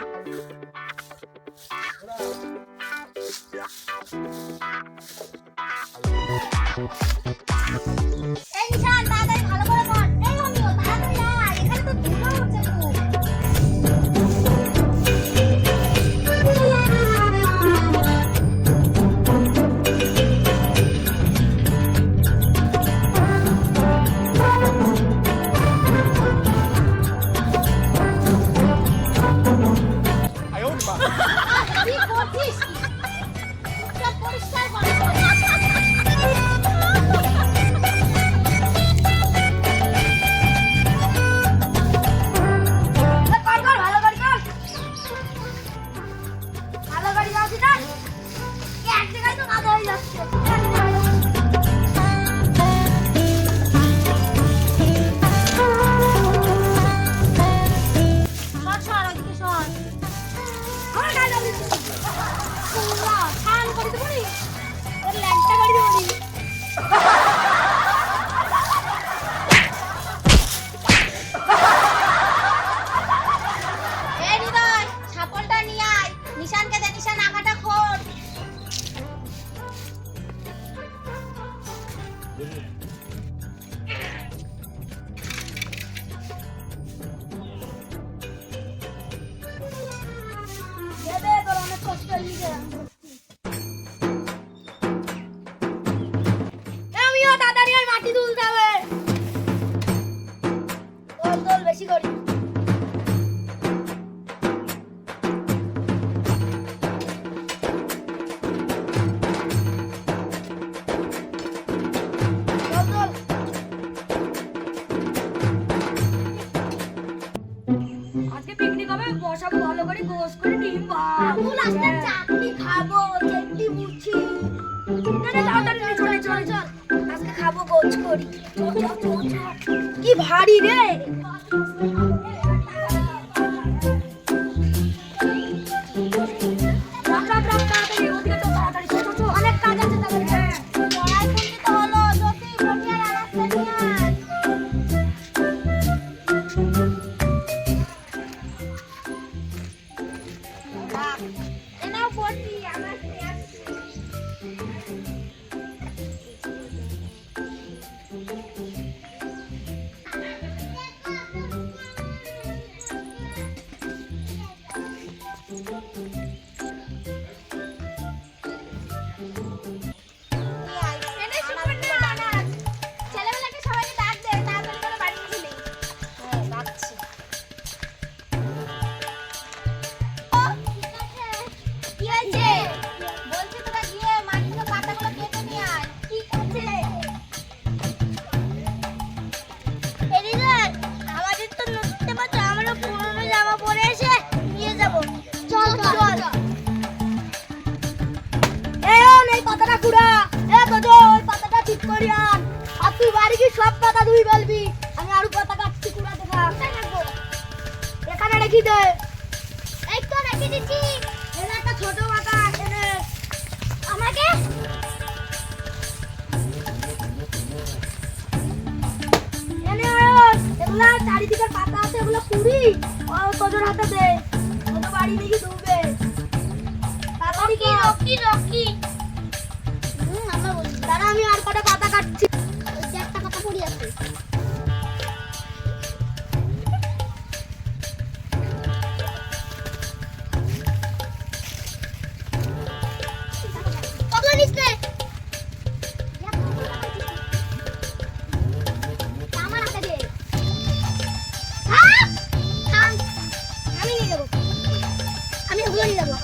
এই নিশান তাড়াতাড়ি ভালো করে কর। এই অমিও তাড়াতাড়ি আয়, এখানে তো ধুলো উঠছে খুব। কি করছিস? সব পরিষ্কার কর। নিশানকে দে, নিশান আগাটা খোল। দে তোর অনেক কষ্ট হয়েছে। আমিও তাড়াতাড়ি আর মাটি তুলতে হবে। তোল বেশি করি। আজকে পিকনিক হবে, বসাবো ভালো করে গোস করে ডিম বাবু লাস্টে চাটনি খাবো, চাটনি মুছি। তাড়াতাড়ি চলে চল চল, আজকে খাবো গোস করি। কি ভারী রে। অনেক কাজ আছে তাদের। পড়াই করতে তো হলো, যদি বটিয়ার আলাদা নিয়ে আয়। এনাও বটি আমার ছেলেবেলাকে সবাইকে ডাক দে, তাড়াতাড়ি করে বাড়ি নিয়ে দিবি। হ্যাঁ রাখছি। কি হয়েছে? বলছি তোরা গিয়ে মাটির পাতাগুলো কেটে নিয়ে আয়। ঠিক আছে। এদিকে আমাদের তো নতুন পাতা, আমরা পুরনো জামা পরে এসে নিয়ে যাব। চল চল। এই পাতাটা কুড়া, তোজো ওই পাতাটা ঠিক করি আন। আর তুই বাড়ি কি সব পাতা ধুই ফেলবি, আমি আরো পাতা কাটছি কুড়া দেখা। এখানে রেখে দে। এই তো রেখে দিচ্ছি। এখানে একটা ছোট পাতা এনে আমাকে এনে এগুলা চারিদিকের পাতা আছে, এগুলো কুড়ি তোজোর হাতে দে। তোজো বাড়ি নিয়ে ধুবে। তাড়াতাড়ি কর। রকি আমরা বলি দাঁড়া, আমি আর কটা পাতা কাটছি। ওই যে একটা কথা পড়ি আছে। কতগুলো নিস রে? আমার হাতে দে। থাম, থাম। আমি নিয়ে যাবো, আমি ওগুলো নিয়ে যাবো।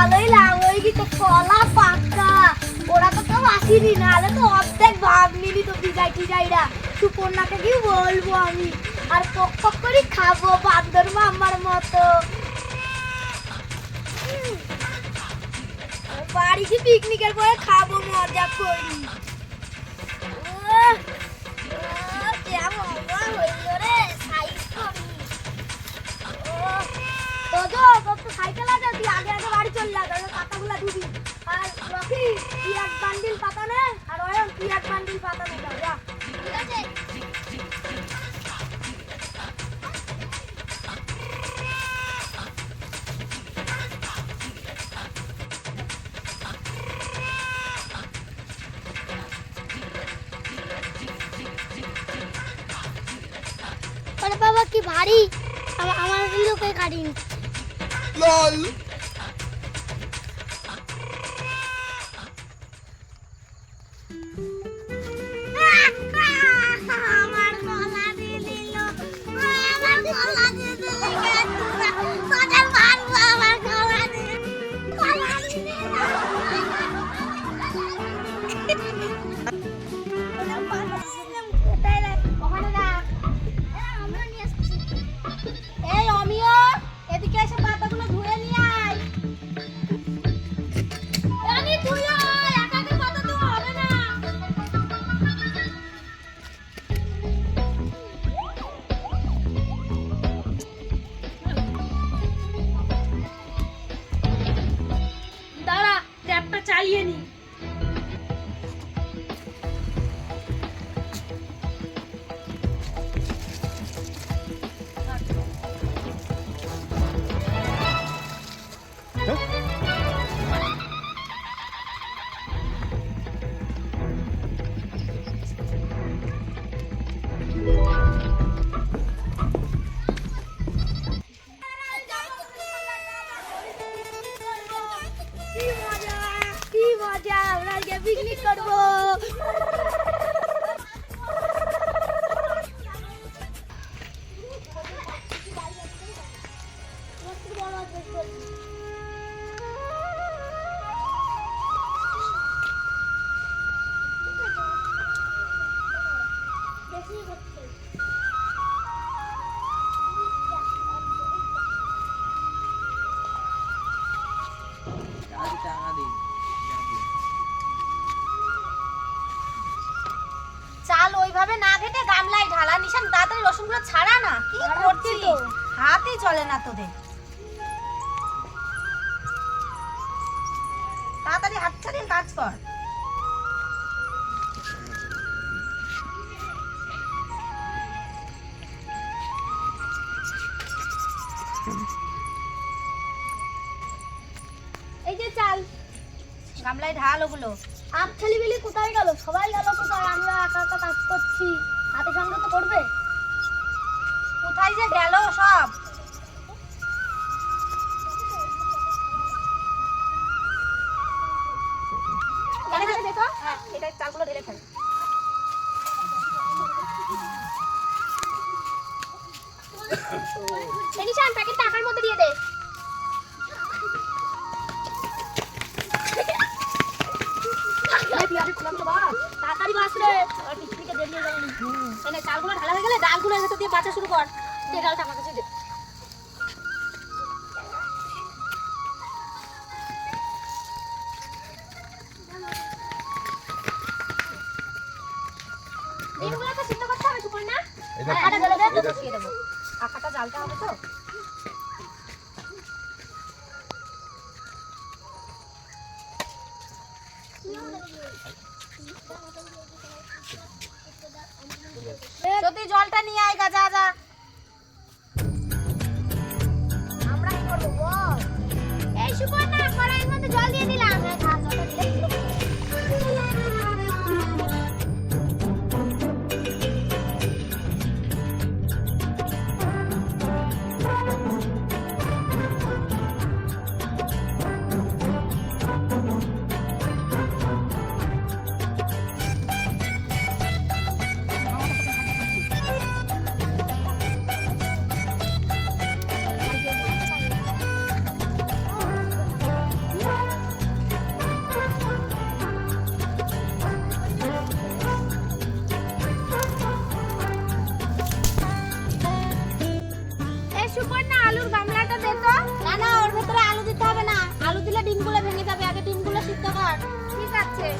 ভালোই লাভ হয়ে গেছে, কলা পাকা। ওরা তো কেউ আসেনি, নাহলে তো অর্ধেক ভাগ নিলি তো বিজাই টিজাইরা। সুপর্ণাকে কি বলবো আমি, আর পক পক করে খাবো বান্দর মামার মতো। বাড়িতে পিকনিকের পরে খাবো, মজা করি। কেমন হইল রে সাইজ করি। তোর তো সাইকেল আছে, তুই আগে আগে বাড়ি চল যা, তাহলে পাতাগুলো ধুবি। আর রকি তুই এক বান্ডিল পাতা নে, আর অয়ন তুই এক বান্ডিল পাতা নে, যা। ঠিক আছে। ওরে বাবা কি ভারী, আমার লোকে কাটিনি। LOL আমার গলা দিয়ে দিল, আমার গলা দিয়ে দিল, তোদের মারবো আমার গলা দিয়ে, গলা দিয়ে দিল। কোথায় রে? ওখানে না। আমরা নিয়ে আসছি। এই অমিয়, এদিকে এসে পাতাগুলো ধুয়ে নিয়ে আয়। রানী তুইও একা একা পাতা দেওয়া হবে না। দাঁড়া, ট্যাপটা চালিয়ে নি। কি মজা, আমরা আজকে পিকনিক করবো। চাল ওইভাবে না ঘেটে গামলায় ঢালা, নিশান তাড়াতাড়ি রসুনগুলো ছাড়া না। কি করছিস? হাতই চলে না তোদের। তাড়াতাড়ি হাত ছাড়িয়ে কাজ কর। এই যে চাল, গামলায় ঢাল ওগুলো। আপ ছেলেবেলে কোথায় গেল? সবাই গেল কোথায়? আমরা একা একা কাজ করছি, হাতে সঙ্গে তো করবে। কোথায় যে গেল সব? দেখো, হ্যাঁ, এটা চালগুলো ঢেলে ফেল। নিশান প্যাকেট টাকার মধ্যে দিয়ে দে। তাড়াতাড়ি বাস রে, আর পিকনিকে দেরি হয়ে যাবে। এনে চালগুলো ঢালা হয়ে গেলে ডালগুলো এর ভেতর দিয়ে বাছা শুরু কর। এই ডালটা আমার কাছে দে। ডিমগুলো তো সিদ্ধ করতে হবে সুপর্ণ না? এটা আটা ঢেলে দে, তো বসিয়ে দেবো। আটাটা জ্বালতে হবে তো। যদি জলটা নিয়ে আয় গা, যা যা। আমরা কি করবো বল? এই সুপর্ণ কড়াইয়ের মধ্যে জল দিয়ে দিলাম। হ্যাঁ, খা, জলটা দিলে। আছে।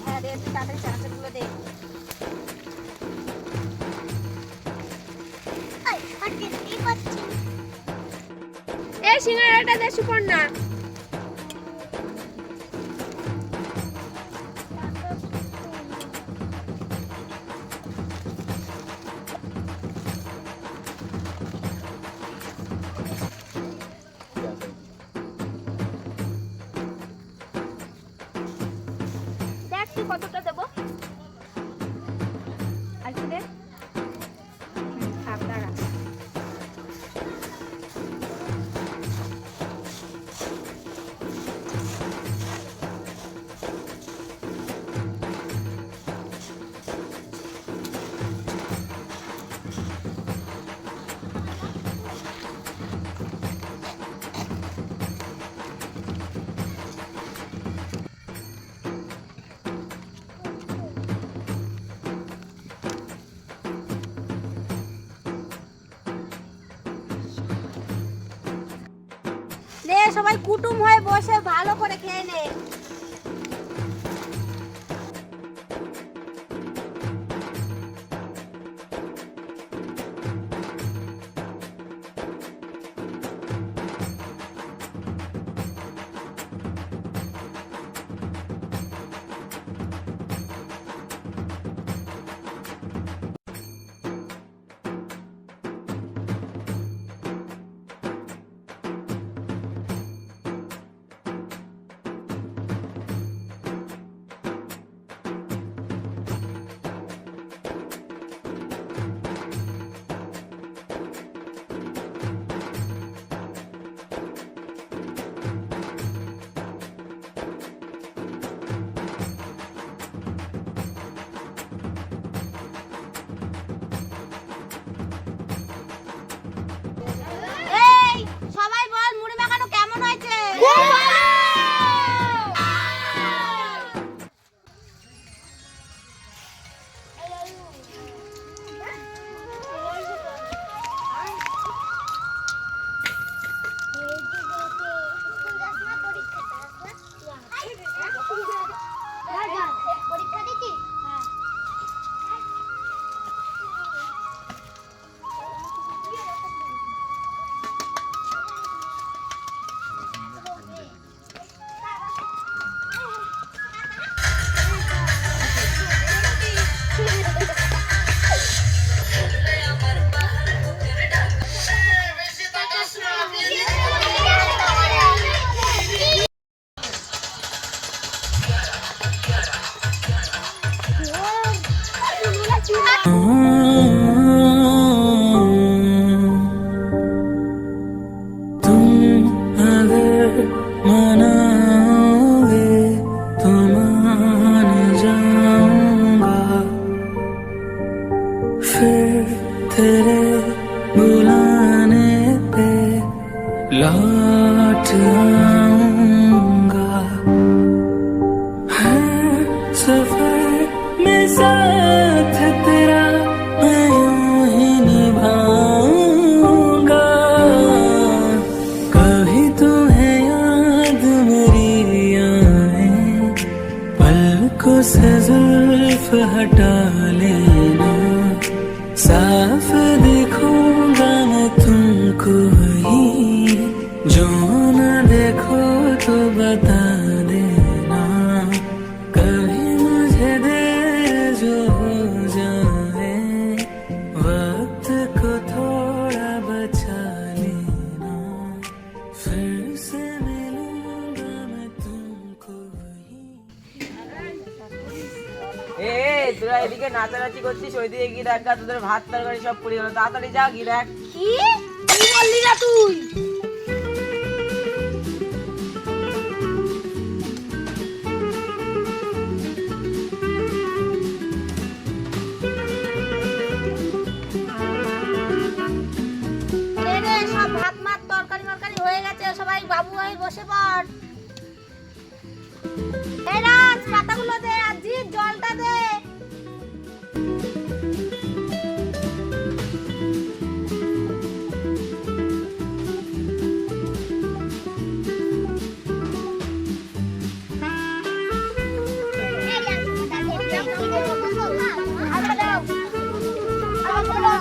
হ্যাঁ দে, তুই তাড়াতাড়ি চানাচুরগুলো দে। এই হটে কি করছিস? এই সিঙ্গারাটা দে সুপর্ণা। দেখ তুই কতটা দেবো, আর কি দে। থাক দাঁড়া। নে সবাই কুটুম হয়ে বসে ভালো করে খেয়ে নে। এই সবাই বল মুড়ি মাখানো কেমন হয়েছে? পরীক্ষা দিচ্ছিস? तुम अगर मनाओगे तो मान जाऊंगा, फिर तेरे बुलाने पे लौट आऊंगा। हर सफर में साथ तेरा मैं यूं ही निभाऊंगा। कभी तुम्हें याद मेरी आए, पलकों से जुल्फ हटा लेना, साफ दिखूंगा मैं तुमको ही, जो न देखो तो बता देना। कभी मुझे दे जो हो जाए, वक्त को थोड़ा बचा लेना, फिर से मिलूंगा मैं तुमको ही। এ তোরা এদিকে নাচানাচি করছিস, ওইদিকে গিয়ে দেখ গা, তোদের ভাত তরকারি সব পুড়ে গেল। তাড়াতাড়ি যা গিয়ে দেখ। কি কি বললি না তুই? বসে পড়। এই রাজ পাতাগুলো দে, আর জিৎ জলটা দে। আচ্ছা দাও, আচ্ছা দাও,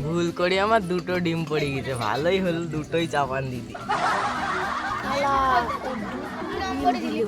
ভুল করে আমার দুটো ডিম পড়ে গেছে, ভালোই হলো দুটোই চাপান দিদি। নম্বরে দিলি